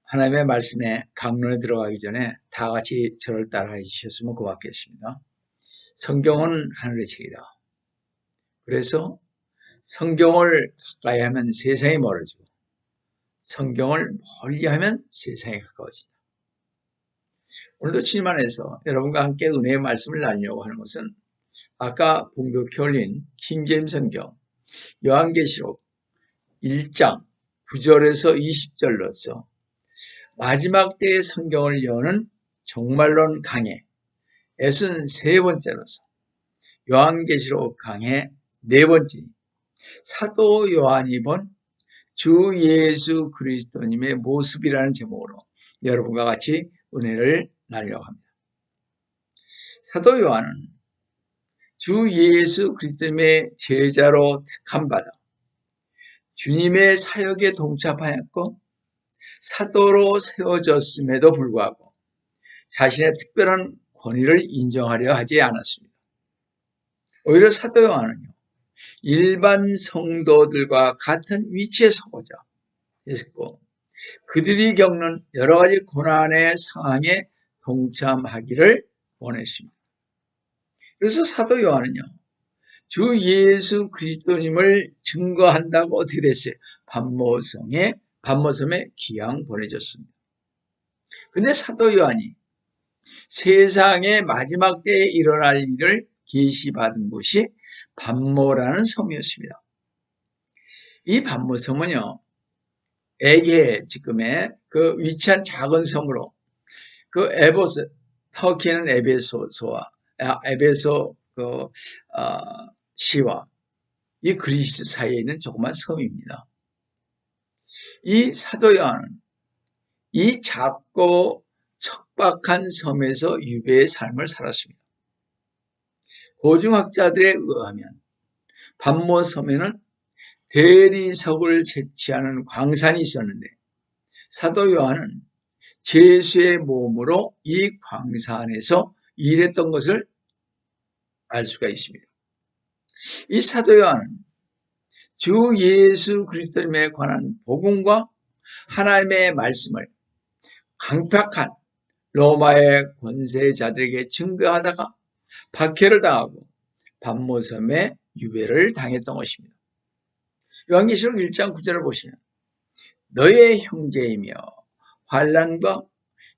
하나님의 말씀에 강론에 들어가기 전에 다 같이 저를 따라해 주셨으면 고맙겠습니다. 성경은 하늘의 책이다. 그래서 성경을 가까이 하면 세상이 멀어지고 성경을 멀리 하면 세상이 가까워진다. 오늘도 주님 안에서 여러분과 함께 은혜의 말씀을 나누려고 하는 것은 아까 봉독해 올린 킹제임스 성경 요한계시록 1장 9절에서 20절로서 마지막 때의 성경을 여는 종말론 강해 63번째로서 요한계시록 강해 4번째 사도 요한이 본 주 예수 그리스도님의 모습이라는 제목으로 여러분과 같이 은혜를 나누려고 합니다. 사도 요한은 주 예수 그리스도님의 제자로 택함받아 주님의 사역에 동참하였고 사도로 세워졌음에도 불구하고 자신의 특별한 권위를 인정하려 하지 않았습니다. 오히려 사도 요한은요, 일반 성도들과 같은 위치에 서고자 했고 그들이 겪는 여러 가지 고난의 상황에 동참하기를 원했습니다. 그래서 사도 요한은요, 주 예수 그리스도님을 증거한다고 어떻게 됐어요? 반모섬에 귀양 보내졌습니다. 근데 사도 요한이 세상의 마지막 때에 일어날 일을 계시받은 곳이 반모라는 섬이었습니다. 이 반모섬은요, 에게 지금의 그 위치한 작은 섬으로 그 터키는 에베소 시와 이 그리스 사이에 있는 조그만 섬입니다. 이 사도 요한은 이 작고 척박한 섬에서 유배의 삶을 살았습니다. 고증학자들에 의하면 반모섬에는 대리석을 채취하는 광산이 있었는데 사도 요한은 제수의 몸으로 이 광산에서 일했던 것을 알 수가 있습니다. 이 사도 요한은 주 예수 그리스도님에 관한 복음과 하나님의 말씀을 강팍한 로마의 권세자들에게 증거하다가 박해를 당하고 반모섬에 유배를 당했던 것입니다. 요한계시록 1장 9절을 보시면 너의 형제이며 환난과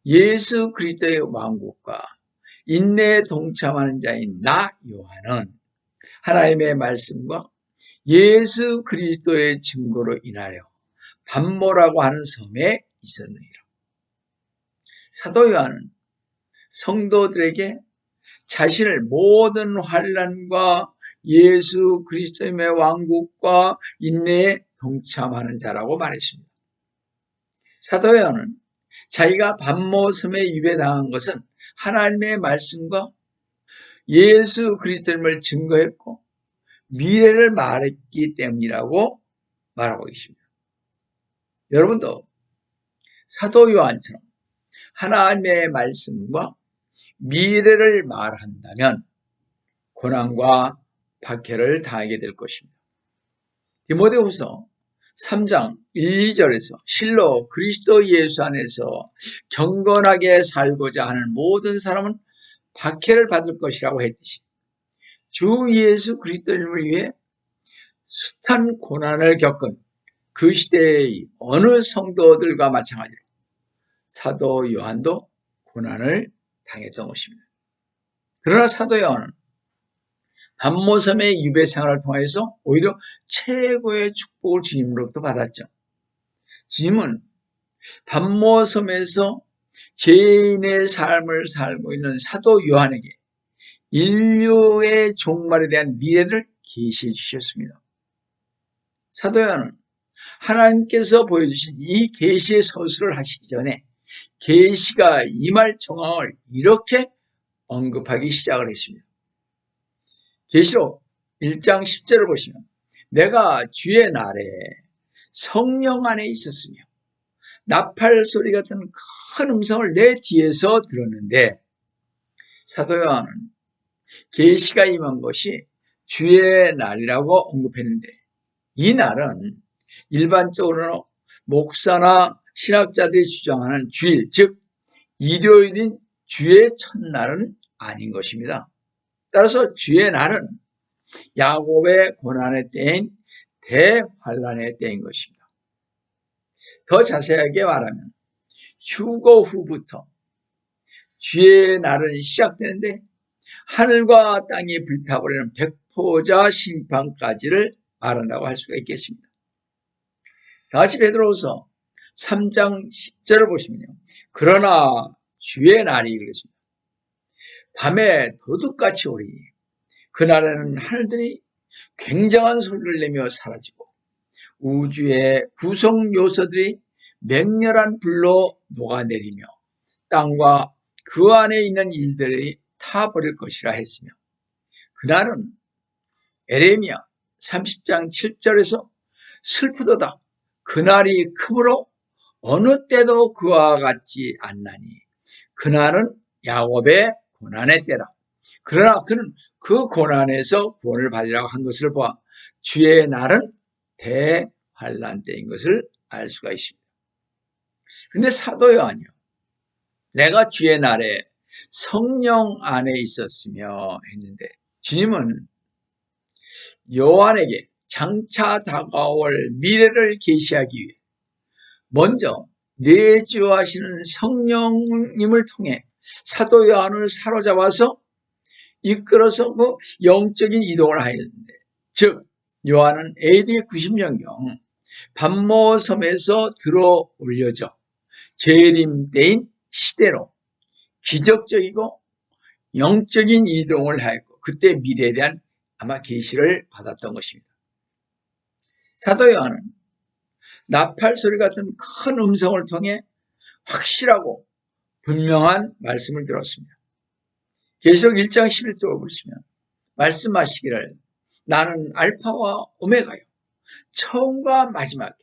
예수 그리스도의 왕국과 인내에 동참하는 자인 나 요한은 하나님의 말씀과 예수 그리스도의 증거로 인하여 반모라고 하는 섬에 있었느니라. 사도 요한은 성도들에게 자신을 모든 환난과 예수 그리스도의 왕국과 인내에 동참하는 자라고 말했습니다. 사도 요한은 자기가 반모섬에 유배당한 것은 하나님의 말씀과 예수 그리스도님을 증거했고 미래를 말했기 때문이라고 말하고 있습니다. 여러분도 사도 요한처럼 하나님의 말씀과 미래를 말한다면 고난과 박해를 당하게 될 것입니다. 디모데후서 3장 1, 2절에서 실로 그리스도 예수 안에서 경건하게 살고자 하는 모든 사람은 박해를 받을 것이라고 했듯이 주 예수 그리스도님을 위해 숱한 고난을 겪은 그 시대의 어느 성도들과 마찬가지로 사도 요한도 고난을 당했던 것입니다. 그러나 사도 요한은 반모섬의 유배 생활을 통해서 오히려 최고의 축복을 주님으로부터 받았죠. 주님은 반모섬에서 죄인의 삶을 살고 있는 사도 요한에게 인류의 종말에 대한 미래를 계시해 주셨습니다. 사도 요한은 하나님께서 보여주신 이 계시의 서술을 하시기 전에 계시가 임할 정황을 이렇게 언급하기 시작을 했습니다. 계시록 1장 10절을 보시면 내가 주의 날에 성령 안에 있었으며 나팔 소리 같은 큰 음성을 내 뒤에서 들었는데 사도 요한은 계시가 임한 것이 주의 날이라고 언급했는데 이 날은 일반적으로 목사나 신학자들이 주장하는 주일, 즉 일요일인 주의 첫날은 아닌 것입니다. 따라서 주의 날은 야곱의 고난의 때인 대환란의 때인 것입니다. 더 자세하게 말하면 휴거 후부터 주의 날은 시작되는데 하늘과 땅이 불타버리는 백포자 심판까지를 말한다고 할 수가 있겠습니다. 다시 베드로후서 3장 10절을 보시면요. 그러나 주의 날이 그랬습니다. 밤에 도둑같이 오리니 그날에는 하늘들이 굉장한 소리를 내며 사라지고 우주의 구성 요소들이 맹렬한 불로 녹아내리며 땅과 그 안에 있는 일들이 타버릴 것이라 했으며 그날은 에레미야 30장 7절에서 슬프도다 그날이 크므로 어느 때도 그와 같지 않나니 그날은 야곱의 고난의 때라. 그러나 그는 그 고난에서 구원을 받으라고 한 것을 보아 주의 날은 대환란 때인 것을 알 수가 있습니다. 근데 사도 요한이요. 내가 주의 날에 성령 안에 있었으며 했는데 주님은 요한에게 장차 다가올 미래를 계시하기 위해 먼저 내주하시는 성령님을 통해 사도 요한을 사로잡아서 이끌어서 그 영적인 이동을 하였는데 즉 요한은 AD 90년경 반모섬에서 들어 올려져 재림 때인 시대로 기적적이고 영적인 이동을 하였고 그때 미래에 대한 아마 계시를 받았던 것입니다. 사도 요한은 나팔 소리 같은 큰 음성을 통해 확실하고 분명한 말씀을 들었습니다. 계시록 1장 11절을 보시면 말씀하시기를 나는 알파와 오메가요 처음과 마지막이라.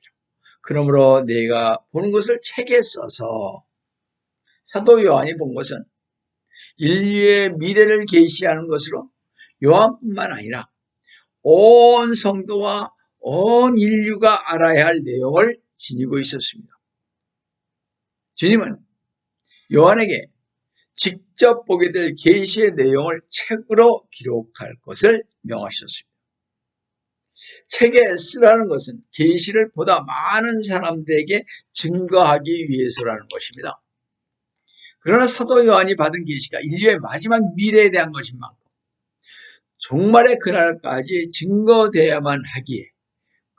그러므로 내가 보는 것을 책에 써서 사도 요한이 본 것은 인류의 미래를 계시하는 것으로 요한뿐만 아니라 온 성도와 온 인류가 알아야 할 내용을 지니고 있었습니다. 주님은 요한에게 직접 보게 될 계시의 내용을 책으로 기록할 것을 명하셨습니다. 책에 쓰라는 것은 계시를 보다 많은 사람들에게 증거하기 위해서라는 것입니다. 그러나 사도 요한이 받은 계시가 인류의 마지막 미래에 대한 것인 만큼 종말의 그날까지 증거되어야만 하기에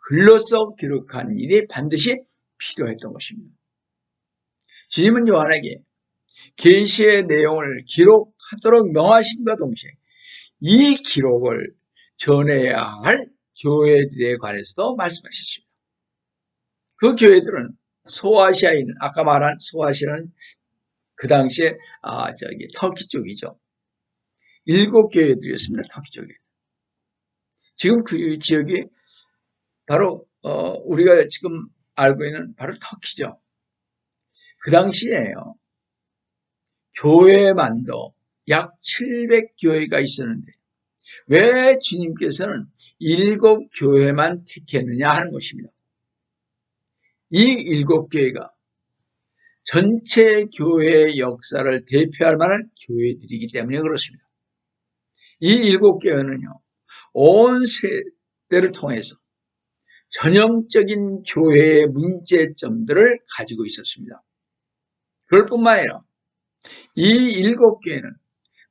글로써 기록한 일이 반드시 필요했던 것입니다. 주님은 요한에게 계시의 내용을 기록하도록 명하심과 동시에 이 기록을 전해야 할 교회들에 관해서도 말씀하셨습니다. 그 교회들은 소아시아에 있는 아까 말한 소아시아는 그 당시에 터키 쪽이죠. 7교회들이었습니다. 터키 쪽에. 지금 그 지역이 바로 우리가 지금 알고 있는 바로 터키죠. 그 당시에요. 교회만도 약 700교회가 있었는데 왜 주님께서는 7교회만 택했느냐 하는 것입니다. 이 7교회가 전체 교회의 역사를 대표할 만한 교회들이기 때문에 그렇습니다. 이 7교회는요. 온 세대를 통해서 전형적인 교회의 문제점들을 가지고 있었습니다. 그럴 뿐만 아니라 이 7교회는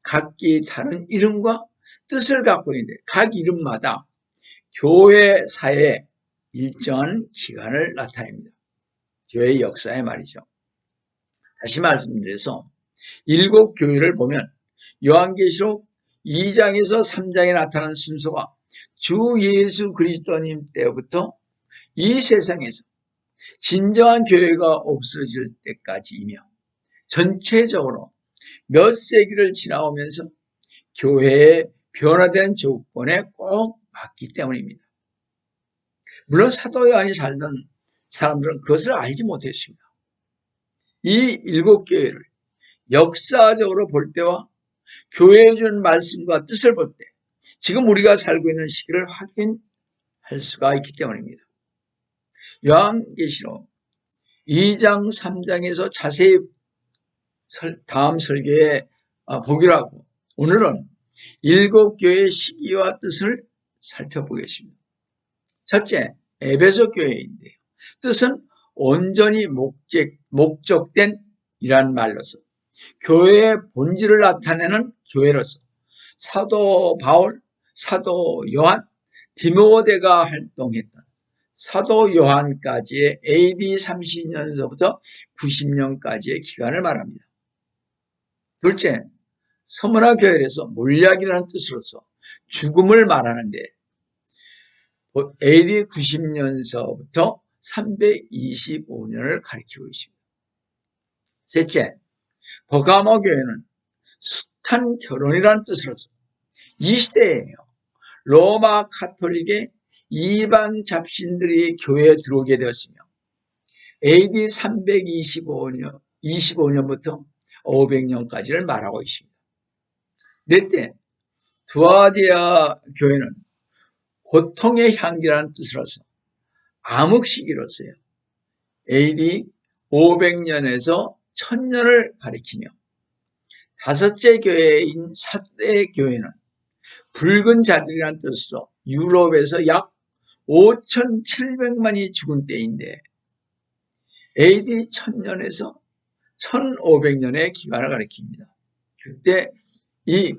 각기 다른 이름과 뜻을 갖고 있는데 각 이름마다 교회사의 일정한 기간을 나타냅니다. 교회의 역사에 말이죠. 다시 말씀드려서 7교회를 보면 요한계시록 2장에서 3장에 나타난 순서가 주 예수 그리스도님 때부터 이 세상에서 진정한 교회가 없어질 때까지이며 전체적으로 몇 세기를 지나오면서 교회의 변화된 조건에 꼭 맞기 때문입니다. 물론 사도 요한이 살던 사람들은 그것을 알지 못했습니다. 이 7교회를 역사적으로 볼 때와 교회에 준 말씀과 뜻을 볼 때 지금 우리가 살고 있는 시기를 확인할 수가 있기 때문입니다. 요한계시록 2장 3장에서 자세히 다음 설교에 보기로 하고, 오늘은 7교회의 시기와 뜻을 살펴보겠습니다. 첫째, 에베소 교회인데요. 뜻은 온전히 목적된 이란 말로서 교회의 본질을 나타내는 교회로서 사도 바울, 사도 요한, 디모데가 활동했던 사도 요한까지의 AD 30년서부터 90년까지의 기간을 말합니다. 둘째, 서문화 교회에서 몰약이라는 뜻으로서 죽음을 말하는데 AD 90년서부터 325년을 가리키고 있습니다. 셋째, 버가모 교회는 숱한 결혼이라는 뜻으로서 이 시대에요, 로마 카톨릭의 이방 잡신들이 교회에 들어오게 되었으며 AD 325년부터 500년까지를 말하고 있습니다. 넷째, 두아디아 교회는 고통의 향기라는 뜻으로서 암흑시기로서요, AD 500년에서 1000년을 가리키며, 다섯째 교회인 사대 교회는 붉은 자들이라는 뜻으로 유럽에서 약 5,700만이 죽은 때인데 AD 1000년에서 1500년의 기간을 가리킵니다. 그때 이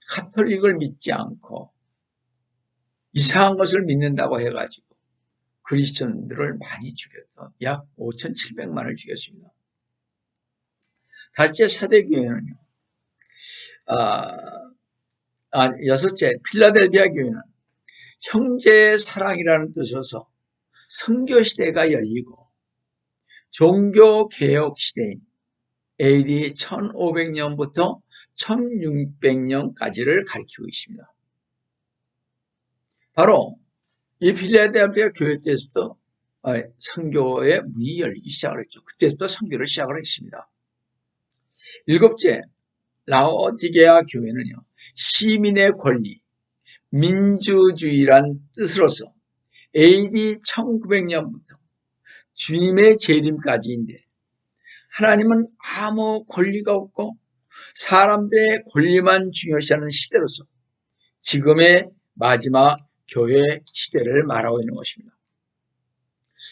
카톨릭을 믿지 않고 이상한 것을 믿는다고 해가지고 그리스천들을 많이 죽였던, 약 5,700만을 죽였습니다. 다섯째 사대교회는요, 여섯째 필라델피아 교회는 형제의 사랑이라는 뜻으로서 선교시대가 열리고 종교개혁 시대인 AD 1500년부터 1600년까지를 가리키고 있습니다. 바로 이 필라델피아 교회 때부터 선교의 문이 열리기 시작을 했죠. 그때부터 선교를 시작을 했습니다. 일곱째, 라오디게아 교회는요, 시민의 권리, 민주주의란 뜻으로서 AD 1900년부터 주님의 재림까지인데, 하나님은 아무 권리가 없고 사람들의 권리만 중요시하는 시대로서 지금의 마지막 교회 시대를 말하고 있는 것입니다.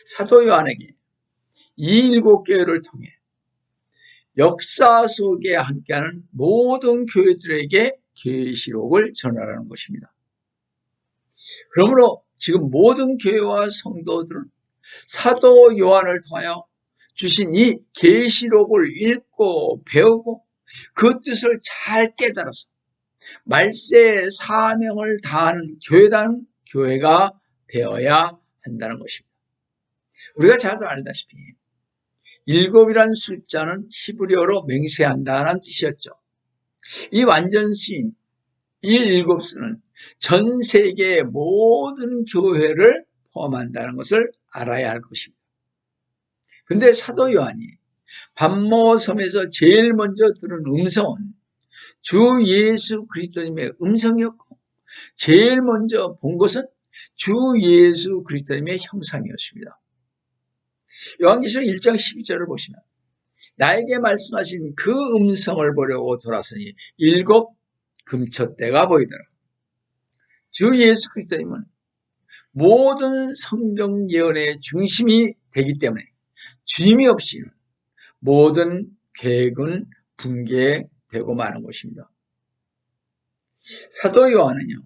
사도 요한에게 이 7교회를 통해 역사 속에 함께하는 모든 교회들에게 계시록을 전하라는 것입니다. 그러므로 지금 모든 교회와 성도들은 사도 요한을 통하여 주신 이 계시록을 읽고 배우고 그 뜻을 잘 깨달아서 말세의 사명을 다하는 교회가 되어야 한다는 것입니다. 우리가 잘 알다시피 7이란 숫자는 히브리어로 맹세한다는 뜻이었죠. 이 완전시인 이 7수는 전 세계의 모든 교회를 포함한다는 것을 알아야 할 것입니다. 근데 사도 요한이 pat모섬에서 제일 먼저 들은 음성은 주 예수 그리스도님의 음성이었고, 제일 먼저 본 것은 주 예수 그리스도님의 형상이었습니다. 요한계시록 1장 12절을 보시면 나에게 말씀하신 그 음성을 보려고 돌아서니 7 금초대가 보이더라. 주 예수 그리스도님은 모든 성경 예언의 중심이 되기 때문에 주님이 없이는 모든 계획은 붕괴되고 마는 것입니다. 사도 요한은요,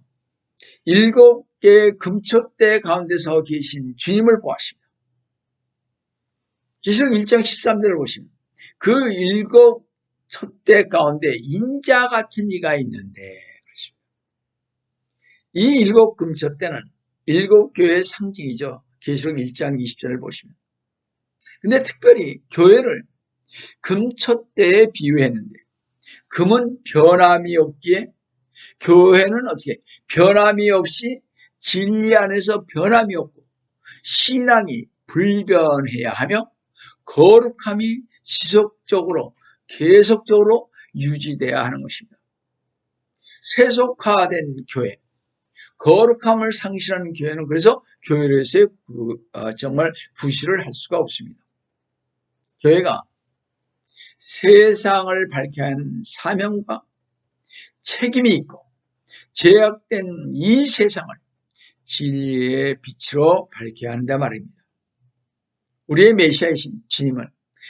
7개의 금초대 가운데서 계신 주님을 보았습니다. 계시록 1장 13절을 보시면 그 7촛대 가운데 인자 같은 이가 있는데, 이 7 금초대는 7교회의 상징이죠. 계시록 1장 20절을 보시면. 근데 특별히 교회를 금초대에 비유했는데, 금은 변함이 없기에 교회는 어떻게 변함이 없이 진리 안에서 변함이 없고 신앙이 불변해야 하며 거룩함이 지속적으로 계속적으로 유지돼야 하는 것입니다. 세속화된 교회, 거룩함을 상실하는 교회는 그래서 교회로서의 정말 구실을 할 수가 없습니다. 교회가 세상을 밝혀야 하는 사명과 책임이 있고 제약된 이 세상을 진리의 빛으로 밝혀야 한다 말입니다. 우리의 메시아이신 주님은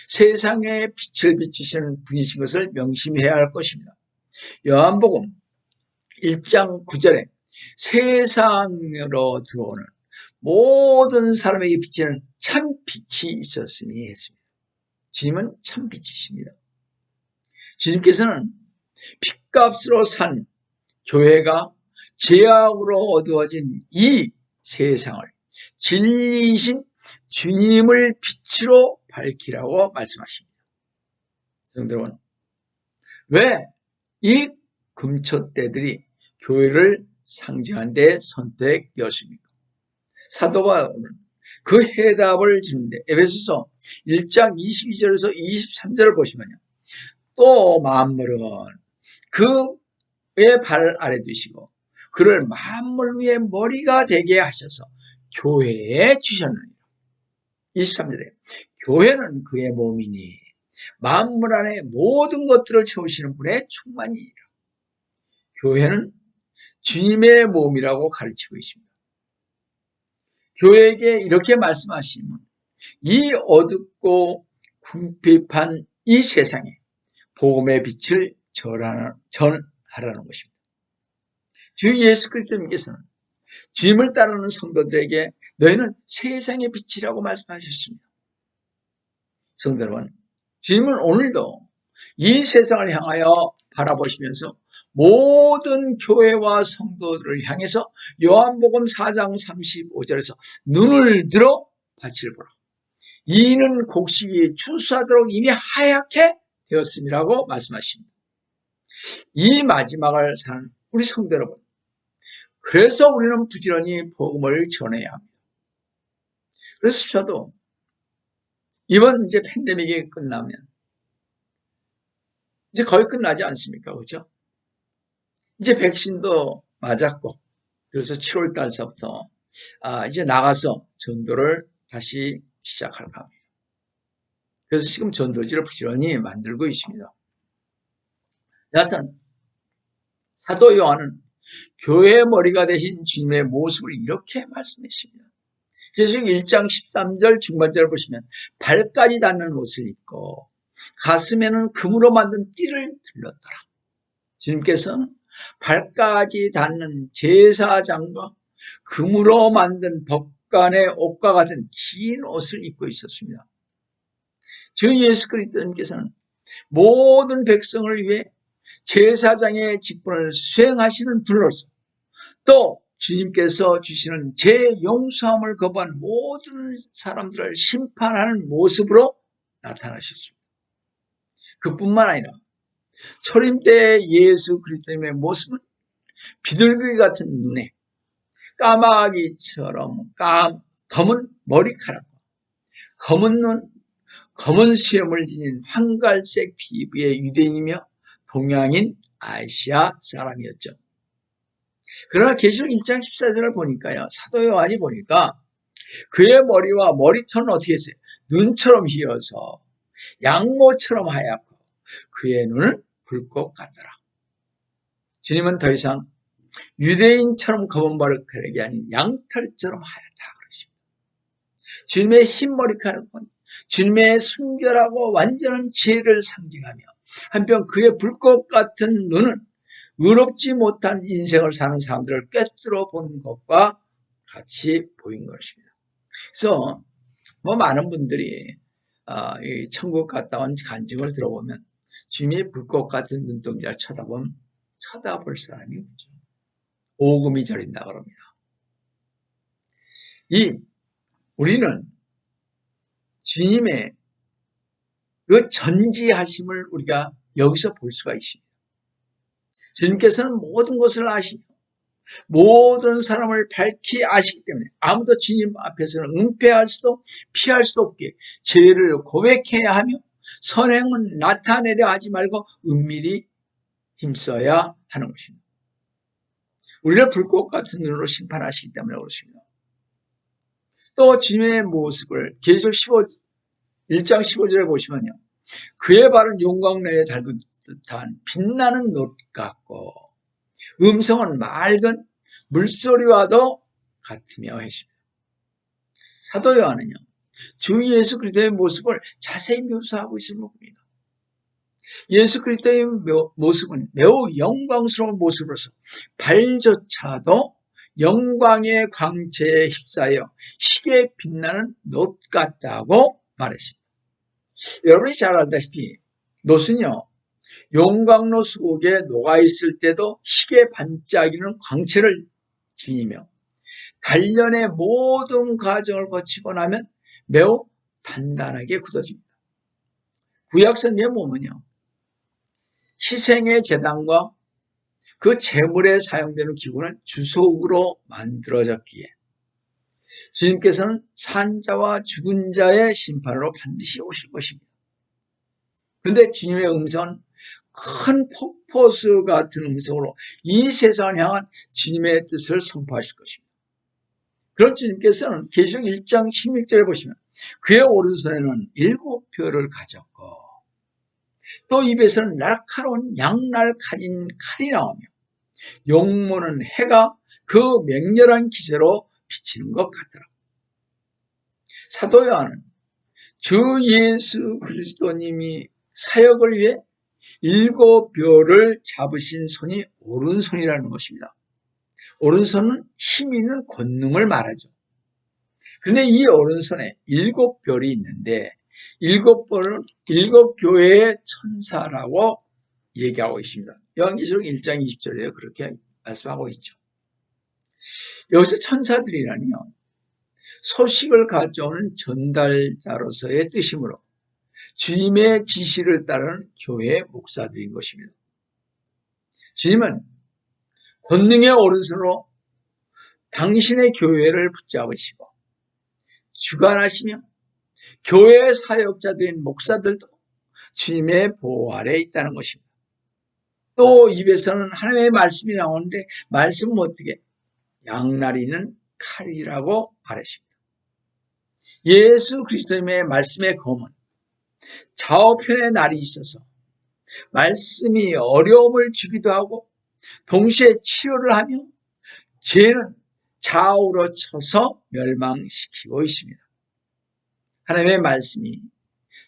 세상에 빛을 비추시는 분이신 것을 명심해야 할 것입니다. 요한복음 1장 9절에 세상으로 들어오는 모든 사람에게 비치는 참 빛이 있었으니 했습니다. 주님은 참 빛이십니다. 주님께서는 핏값으로 산 교회가 죄악으로 어두워진 이 세상을 진리이신 주님을 빛으로 밝히라고 말씀하십니다. 성도 여러분, 왜 이 금초대들이 교회를 상징하는 데 선택되었습니까? 사도 바울은 그 해답을 주는데 에베소서 1장 22절에서 23절을 보시면요. 또 만물은 그의 발 아래 두시고 그를 만물 위에 머리가 되게 하셔서 교회에 주셨느니라. 23절에 교회는 그의 몸이니 만물 안에 모든 것들을 채우시는 분의 충만이니라. 교회는 주님의 몸이라고 가르치고 있습니다. 교회에게 이렇게 말씀하시면 이 어둡고 궁핍한 이 세상에 복음의 빛을 전하라는 것입니다. 주 예수 그리스도님께서는 주님을 따르는 성도들에게 너희는 세상의 빛이라고 말씀하셨습니다. 성도 여러분, 주님은 오늘도 이 세상을 향하여 바라보시면서 모든 교회와 성도들을 향해서 요한복음 4장 35절에서 눈을 들어 밭을 보라. 이는 곡식이 추수하도록 이미 하얗게 되었음이라고 말씀하십니다. 이 마지막을 사는 우리 성도 여러분, 그래서 우리는 부지런히 복음을 전해야 합니다. 그래서 저도 이번 이제 팬데믹이 끝나면 이제 거의 끝나지 않습니까? 그렇죠? 이제 백신도 맞았고 그래서 7월 달서부터 이제 나가서 전도를 다시 시작할까 합니다. 그래서 지금 전도지를 부지런히 만들고 있습니다. 여하튼 사도 요한은 교회의 머리가 되신 주님의 모습을 이렇게 말씀했습니다. 그래서 1장 13절 중반절을 보시면 발까지 닿는 옷을 입고 가슴에는 금으로 만든 띠를 들렀더라. 주님께서는 발까지 닿는 제사장과 금으로 만든 법관의 옷과 같은 긴 옷을 입고 있었습니다. 주 예수 그리스도님께서는 모든 백성을 위해 제사장의 직분을 수행하시는 분으로서 또 주님께서 주시는 죄용서함을 거부한 모든 사람들을 심판하는 모습으로 나타나셨습니다. 그뿐만 아니라 초림 때 예수 그리스도님의 모습은 비둘기 같은 눈에 까마귀처럼 검은 머리카락과 검은 눈, 검은 수염을 지닌 황갈색 피부의 유대인이며 동양인 아시아 사람이었죠. 그러나 계시록 1장 14절을 보니까요, 사도 요한이 보니까 그의 머리와 머리털은 어떻게 했어요? 눈처럼 휘어서 양모처럼 하얗고 그의 눈은 불꽃 같더라. 주님은 더 이상 유대인처럼 검은 머리카락이 아닌 양털처럼 하얗다 그러십니다. 주님의 흰 머리카락은 주님의 순결하고 완전한 지혜를 상징하며 한편 그의 불꽃 같은 눈은 의롭지 못한 인생을 사는 사람들을 꿰뚫어 보는 것과 같이 보인 것입니다. 그래서 많은 분들이 천국 갔다 온 간증을 들어보면 주님이 불꽃 같은 눈동자를 쳐다보면 쳐다볼 사람이 없죠. 오금이 저린다 그럽니다. 우리는 주님의 그 전지하심을 우리가 여기서 볼 수가 있습니다. 주님께서는 모든 것을 아시며 모든 사람을 밝히 아시기 때문에 아무도 주님 앞에서는 은폐할 수도 피할 수도 없게 죄를 고백해야 하며 선행은 나타내려 하지 말고 은밀히 힘써야 하는 것입니다. 우리를 불꽃 같은 눈으로 심판하시기 때문에 그렇습니다. 또 주님의 모습을 계속 1장 15절에 보시면요. 그의 발은 용광로에 달군 듯한 빛나는 놋 같고 음성은 맑은 물소리와도 같으며 했습니다. 사도 요한은요. 주 예수 그리스도의 모습을 자세히 묘사하고 있음을 봅니다. 예수 그리스도의 모습은 매우 영광스러운 모습으로서 발조차도 영광의 광채에 휩싸여 희게 빛나는 놋 같다고 말했습니다. 여러분이 잘 알다시피 놋은요. 용광로 속에 녹아있을 때도 희게 반짝이는 광채를 지니며 단련의 모든 과정을 거치고 나면 매우 단단하게 굳어집니다. 구약성경에 보면요. 희생의 제단과 그 제물에 사용되는 기구는 주석으로 만들어졌기에 주님께서는 산자와 죽은 자의 심판으로 반드시 오실 것입니다. 그런데 주님의 음성은 큰 폭포수 같은 음성으로 이 세상을 향한 주님의 뜻을 선포하실 것입니다. 그런 주님께서는 계시록 1장 16절에 보시면 그의 오른손에는 7벼를 가졌고 또 입에서는 날카로운 양날 칼인 칼이 나오며 용모는 해가 그 맹렬한 기세로 비치는 것 같더라. 사도 요한은 주 예수 그리스도님이 사역을 위해 7벼를 잡으신 손이 오른손이라는 것입니다. 오른손은 힘 있는 권능을 말하죠. 그런데 이 오른손에 7벼이 있는데 7벼는 7교회의 천사라고 얘기하고 있습니다. 요한계시록 1장 20절에 그렇게 말씀하고 있죠. 여기서 천사들이라니요. 소식을 가져오는 전달자로서의 뜻이므로 주님의 지시를 따르는 교회의 목사들인 것입니다. 주님은 권능의 오른손으로 당신의 교회를 붙잡으시고 주관하시며 교회의 사역자들인 목사들도 주님의 보호 아래에 있다는 것입니다. 또 입에서는 하나님의 말씀이 나오는데 말씀은 어떻게? 양날이는 칼이라고 말했습니다. 예수 그리스도님의 말씀의 검은 좌우편의 날이 있어서 말씀이 어려움을 주기도 하고 동시에 치료를 하며 죄는 좌우로 쳐서 멸망시키고 있습니다. 하나님의 말씀이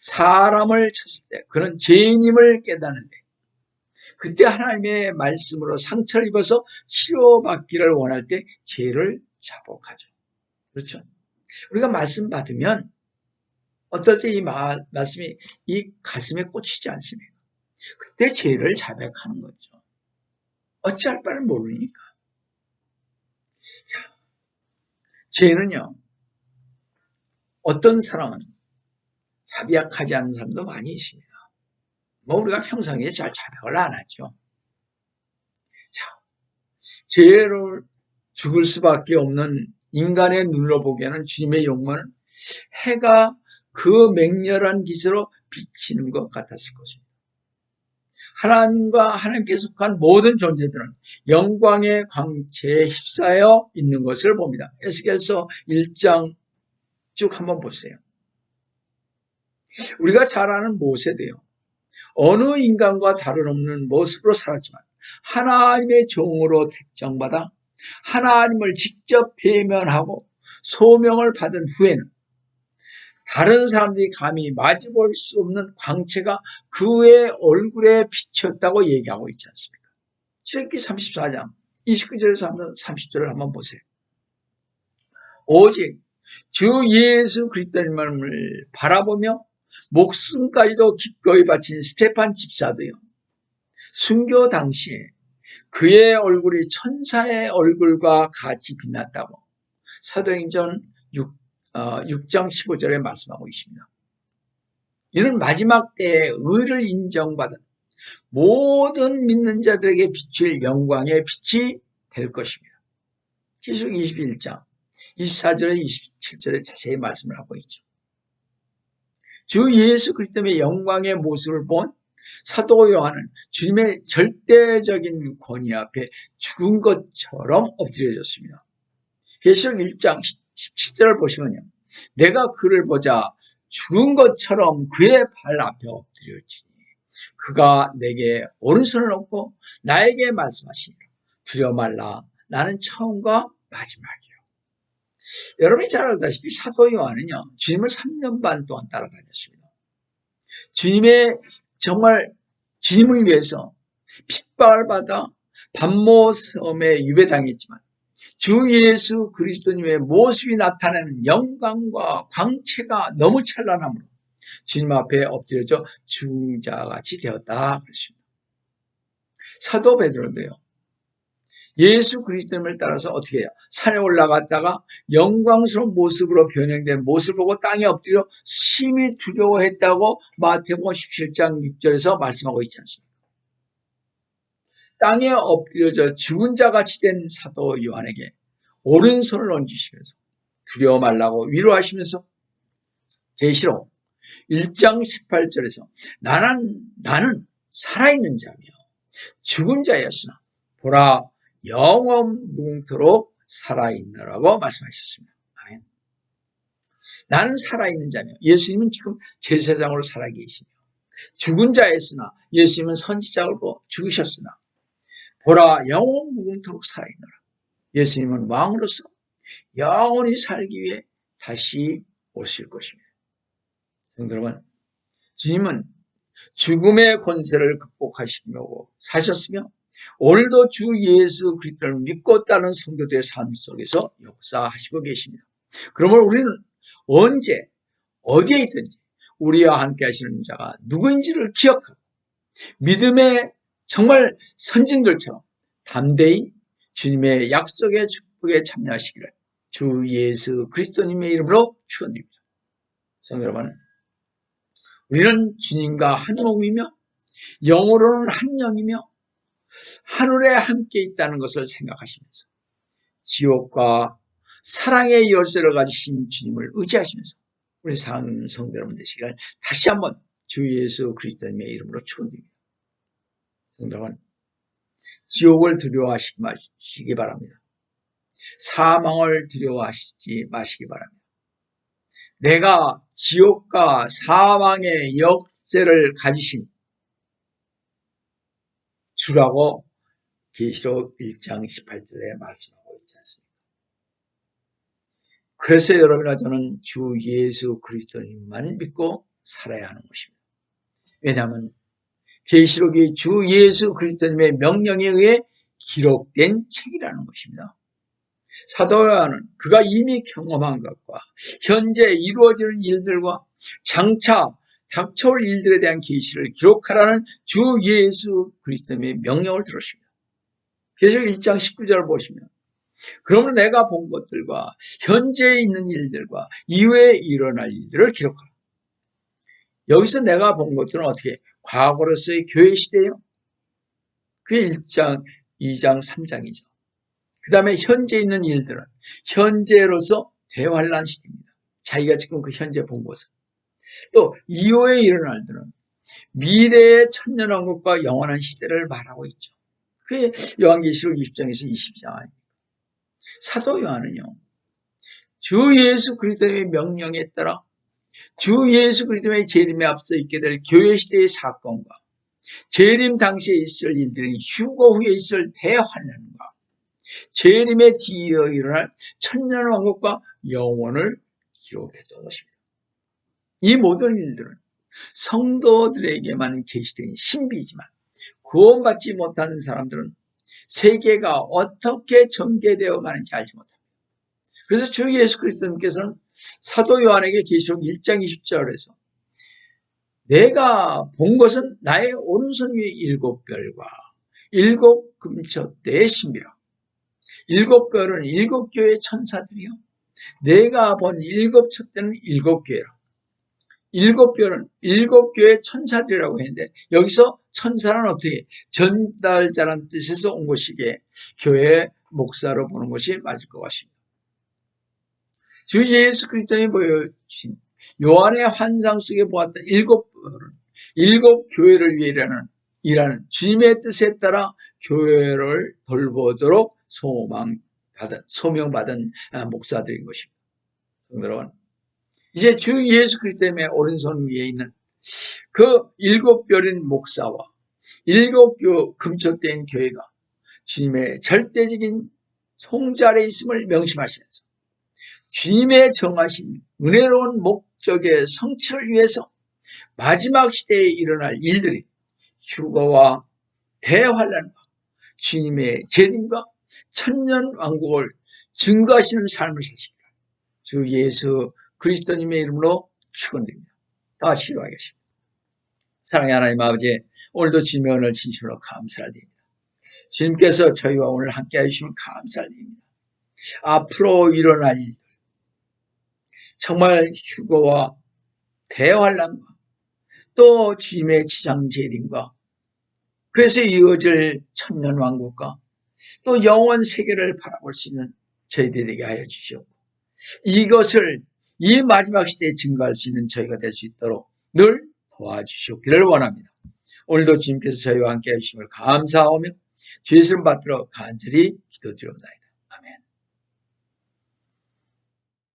사람을 쳤을 때 그런 죄인임을 깨닫는데 그때 하나님의 말씀으로 상처를 입어서 치료받기를 원할 때 죄를 자복하죠. 그렇죠? 우리가 말씀 받으면 어떨 때 이 말씀이 이 가슴에 꽂히지 않습니까? 그때 죄를 자백하는 거죠. 어찌할 바를 모르니까. 자, 죄는요. 어떤 사람은 자백하지 않는 사람도 많이 있습니다. 우리가 평상시에 잘 자백을 안 하죠. 자, 죄를 죽을 수밖에 없는 인간의 눈으로 보기에는 주님의 용모는 해가 그 맹렬한 기세로 비치는 것 같았을 것입니다. 하나님과 하나님께 속한 모든 존재들은 영광의 광채에 휩싸여 있는 것을 봅니다. 에스겔서 1장 쭉 한번 보세요. 우리가 잘 아는 모세도요. 어느 인간과 다름없는 모습으로 살았지만 하나님의 종으로 택정받아 하나님을 직접 대면하고 소명을 받은 후에는 다른 사람들이 감히 마주볼 수 없는 광채가 그의 얼굴에 비쳤다고 얘기하고 있지 않습니까? 출애굽기 34장 29절에서 30절을 한번 보세요. 오직 주 예수 그리스도님을 바라보며 목숨까지도 기꺼이 바친 스테판 집사도요. 순교 당시에 그의 얼굴이 천사의 얼굴과 같이 빛났다고 사도행전 6장 15절에 말씀하고 있습니다. 이는 마지막 때에 의를 인정받은 모든 믿는 자들에게 비칠 영광의 빛이 될 것입니다. 계시록 21장 24절에 27절에 자세히 말씀을 하고 있죠. 주 예수 그리스도의 영광의 모습을 본 사도 요한은 주님의 절대적인 권위 앞에 죽은 것처럼 엎드려졌습니다. 계시록 1장 17절을 보시면요. 내가 그를 보자 죽은 것처럼 그의 발 앞에 엎드려지니 그가 내게 오른손을 얹고 나에게 말씀하시니라. 두려워 말라. 나는 처음과 마지막이요. 여러분이 잘 알다시피 사도 요한은요, 주님을 3년 반 동안 따라다녔습니다. 주님의 정말 주님을 위해서 핍박을 받아 반모섬에 유배당했지만 주 예수 그리스도님의 모습이 나타내는 영광과 광채가 너무 찬란함으로 주님 앞에 엎드려져 죽은 자같이 되었다 그랬습니다. 사도 베드로도요, 예수 그리스도님을 따라서 어떻게 해요? 산에 올라갔다가 영광스러운 모습으로 변형된 모습을 보고 땅에 엎드려 심히 두려워했다고 마태복음 17장 6절에서 말씀하고 있지 않습니까? 땅에 엎드려져 죽은 자같이 된 사도 요한에게 오른손을 얹으시면서 두려워 말라고 위로하시면서 계시록 1장 18절에서 나는 살아있는 자며 죽은 자였으나 보라 영원 무궁토록 살아있느라고 말씀하셨습니다. 아멘. 나는 살아있는 자며 예수님은 지금 제사장으로 살아계시며 죽은 자였으나 예수님은 선지자로 죽으셨으나 보라 영원 무궁토록 살아있느라 예수님은 왕으로서 영원히 살기 위해 다시 오실 것입니다. 여러분, 주님은 죽음의 권세를 극복하시며 사셨으며 오늘도 주 예수 그리스도를 믿고 따르는 성도들의 삶 속에서 역사하시고 계십니다. 그러면 우리는 언제 어디에 있든지 우리와 함께 하시는 자가 누구인지를 기억하고 믿음의 정말 선진들처럼 담대히 주님의 약속의 축복에 참여하시기를 주 예수 그리스도님의 이름으로 축원드립니다. 성도 여러분, 우리는 주님과 한 몸이며 영으로는 한 영이며 하늘에 함께 있다는 것을 생각하시면서 지옥과 사랑의 열쇠를 가지신 주님을 의지하시면서 우리 사랑하는 성도 여러분 되시기를 다시 한번 주 예수 그리스도님의 이름으로 축원드립니다. 성도 여러분, 지옥을 두려워하시지 마시기 바랍니다. 사망을 두려워하시지 마시기 바랍니다. 내가 지옥과 사망의 역세를 가지신 주라고 계시록 1장 18절에 말씀하고 있지 않습니까? 그래서 여러분과 저는 주 예수 그리스도님만 믿고 살아야 하는 것입니다. 왜냐하면 계시록이 주 예수 그리스도님의 명령에 의해 기록된 책이라는 것입니다. 사도 요한은 그가 이미 경험한 것과 현재 이루어지는 일들과 장차 닥쳐올 일들에 대한 계시를 기록하라는 주 예수 그리스도의 명령을 들었습니다. 계시록 1장 19절을 보시면 그러므로 내가 본 것들과 현재 있는 일들과 이후에 일어날 일들을 기록하라. 여기서 내가 본 것들은 어떻게? 과거로서의 교회 시대예요. 그게 1장, 2장, 3장이죠. 그 다음에 현재 있는 일들은 현재로서 대환란 시대입니다. 자기가 지금 그 현재 본 것은. 또 이후에 일어날 일들은 미래의 천년왕국과 영원한 시대를 말하고 있죠. 그게 요한계시록 20장에서 22장 아닙니까? 사도 요한은요, 주 예수 그리스도의 명령에 따라 주 예수 그리스도의 재림에 앞서 있게 될 교회 시대의 사건과 재림 당시에 있을 일들은 휴거 후에 있을 대환란과 재림의 뒤에 일어날 천년왕국과 영원을 기록했던 것입니다. 이 모든 일들은 성도들에게만 계시된 신비이지만 구원받지 못하는 사람들은 세계가 어떻게 전개되어 가는지 알지 못합니다. 그래서 주 예수 그리스도님께서는 사도 요한에게 계시록 1장 20절에서 내가 본 것은 나의 오른손 위에 7별과 7 금처대의 신비라. 7별은 7교회의 천사들이요. 내가 본 7촛대는 7교회라. 7별은 7교회의 천사들이라고 했는데 여기서 천사는 어떻게 전달자라는 뜻에서 온 것이기에 교회의 목사로 보는 것이 맞을 것 같습니다. 주 예수 그리스도에 보여주신 요한의 환상 속에 보았던 7별은 7교회를 위해 일하는 주님의 뜻에 따라 교회를 돌보도록 소명받은 목사들인 것입니다. 여러분, 이제 주 예수 그리스도의 오른손 위에 있는 그 7별인 목사와 7 금초대인 교회가 주님의 절대적인 송지 아래 있음을 명심하시면서 주님의 정하신 은혜로운 목적의 성취를 위해서 마지막 시대에 일어날 일들이 휴거와 대환란과 주님의 재림과 천년왕국을 증거하시는 삶을 사십니다. 주 예수 그리스도님의 이름으로 축원드립니다. 다 기도하겠습니다. 사랑의 하나님 아버지, 오늘도 주님의 은혜를 진심으로 감사드립니다. 주님께서 저희와 오늘 함께 해주시면 감사드립니다. 앞으로 일어날 일들, 정말 휴거와 대환란과 또 주님의 지상재림과 그래서 이어질 천년왕국과 또 영원 세계를 바라볼 수 있는 저희들에게 하여 주시옵고, 이것을 이 마지막 시대에 증거할 수 있는 저희가 될 수 있도록 늘 도와주시옵기를 원합니다. 오늘도 주님께서 저희와 함께 해주심을 감사하며 주 예수 이름 받들어 간절히 기도드립니다.